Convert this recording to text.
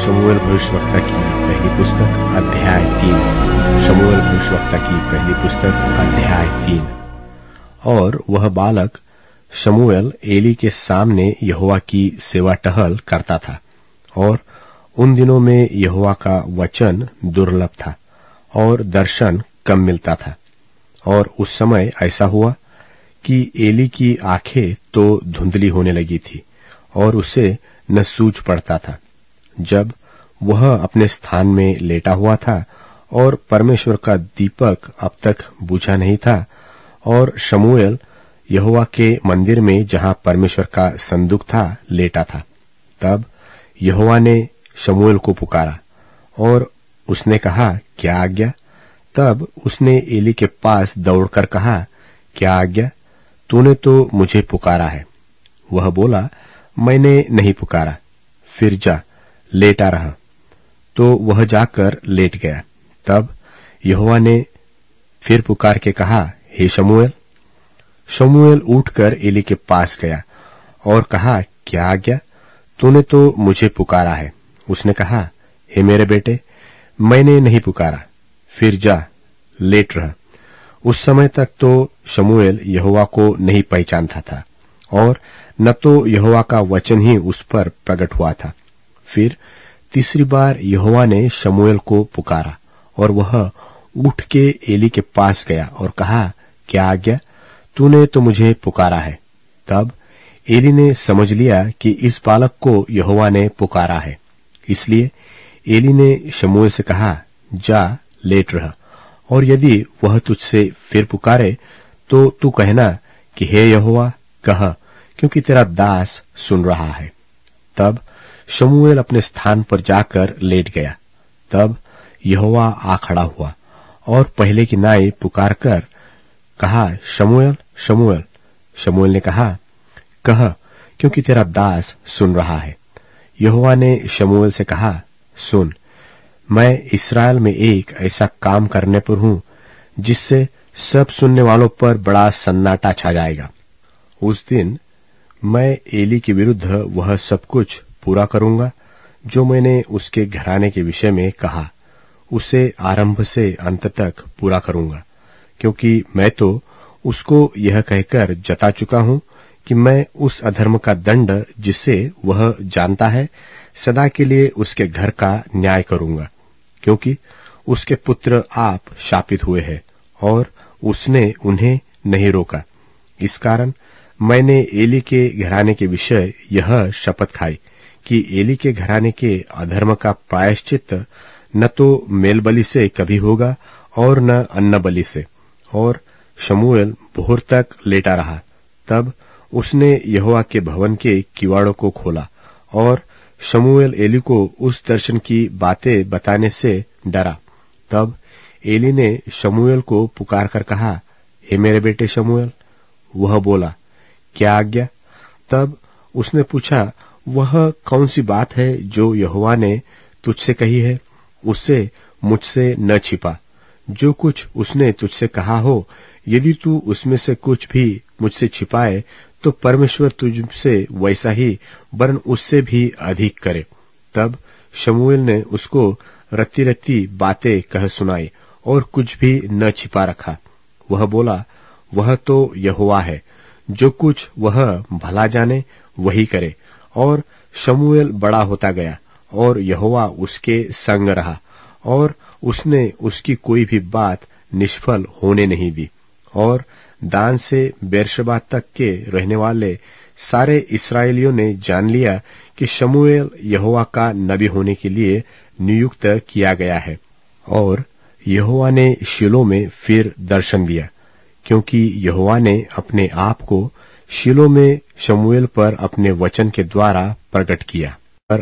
शमूएल भविष्यवक्ता की पहली पुस्तक अध्याय 3। शमूएल भविष्यवक्ता की पहली पुस्तक अध्याय 3। और वह बालक शमूएल एली के सामने यहोवा की सेवा टहल करता था, और उन दिनों में यहोवा का वचन दुर्लभ था और दर्शन कम मिलता था। और उस समय ऐसा हुआ कि एली की आंखें तो धुंधली होने लगी थी और उसे न सूझ पड़ता था। जब वह अपने स्थान में लेटा हुआ था और परमेश्वर का दीपक अब तक बुझा नहीं था, और शमूएल यहोवा के मंदिर में जहां परमेश्वर का संदूक था लेटा था, तब यहोवा ने शमूएल को पुकारा और उसने कहा, क्या आज्ञा? तब उसने एली के पास दौड़कर कहा, क्या आज्ञा? तूने तो मुझे पुकारा है। वह बोला, मैंने नहीं पुकारा, फिर जा, लेटा रहा। तो वह जाकर लेट गया। तब यहोवा ने फिर पुकार के कहा, हे शमूएल। शमूएल उठकर एली के पास गया और कहा, क्या आज्ञा? तूने तो मुझे पुकारा है। उसने कहा, हे मेरे बेटे, मैंने नहीं पुकारा, फिर जा, लेट रह। उस समय तक तो शमूएल यहोवा को नहीं पहचानता था और न तो यहोवा का वचन ही उस पर प्रकट हुआ था। फिर तीसरी बार यहोवा ने शमूएल को पुकारा और वह उठ के एली के पास गया और कहा, क्या आज्ञा? तूने तो मुझे पुकारा है। तब एली ने समझ लिया कि इस बालक को यहोवा ने पुकारा है। इसलिए एली ने शमूएल से कहा, जा, लेट रह, और यदि वह तुझसे फिर पुकारे तो तू कहना कि हे यहोवा, कह, क्योंकि तेरा दास सुन रहा है। तब शमूएल अपने स्थान पर जाकर लेट गया। तब यहोवा आ खड़ा हुआ और पहले की नाई पुकार कर कहा, शमूएल, शमूएल। शमूएल ने कहा, कह, क्योंकि तेरा दास सुन रहा है। यहोवा ने शमूएल से कहा, सुन, मैं इस्राएल में एक ऐसा काम करने पर हूं जिससे सब सुनने वालों पर बड़ा सन्नाटा छा जाएगा। उस दिन मैं एली के विरुद्ध वह सब कुछ पूरा करूंगा जो मैंने उसके घराने के विषय में कहा, उसे आरंभ से अंत तक पूरा करूंगा, क्योंकि मैं तो उसको यह कहकर जता चुका हूं कि मैं उस अधर्म का दंड जिसे वह जानता है सदा के लिए उसके घर का न्याय करूंगा, क्योंकि उसके पुत्र आप शापित हुए हैं और उसने उन्हें नहीं रोका। इस कारण मैंने एली के घराने के विषय यह शपथ खाई कि एली के घराने के अधर्म का प्रायश्चित न तो मेल बलि से कभी होगा और न अन्न बलि से। और शमूएल भोर तक लेटा रहा। तब उसने यहोवा के भवन के किवाड़ों को खोला, और शमूएल एली को उस दर्शन की बातें बताने से डरा। तब एली ने शमूएल को पुकार कर कहा, हे मेरे बेटे शमूएल। वह बोला, क्या आज्ञा? तब उसने पूछा, वह कौन सी बात है जो यहोवा ने तुझसे कही है? उससे मुझसे न छिपा। जो कुछ उसने तुझसे कहा हो, यदि तू उसमें से कुछ भी मुझसे छिपाए तो परमेश्वर तुझसे वैसा ही वरन उससे भी अधिक करे। तब शमूएल ने उसको रत्ती रत्ती बातें कह सुनाई और कुछ भी न छिपा रखा। वह बोला, वह तो यहोवा है, जो कुछ वह भला जाने वही करे। और शमूएल बड़ा होता गया और यहोवा उसके संग रहा, और उसने उसकी कोई भी बात निष्फल होने नहीं दी। और दान से बेर्शेबा तक के रहने वाले सारे इस्राएलियों ने जान लिया कि शमूएल यहोवा का नबी होने के लिए नियुक्त किया गया है। और यहोवा ने शीलो में फिर दर्शन दिया, क्योंकि यहोवा ने अपने आप को शीलो में शमूएल पर अपने वचन के द्वारा प्रकट किया। पर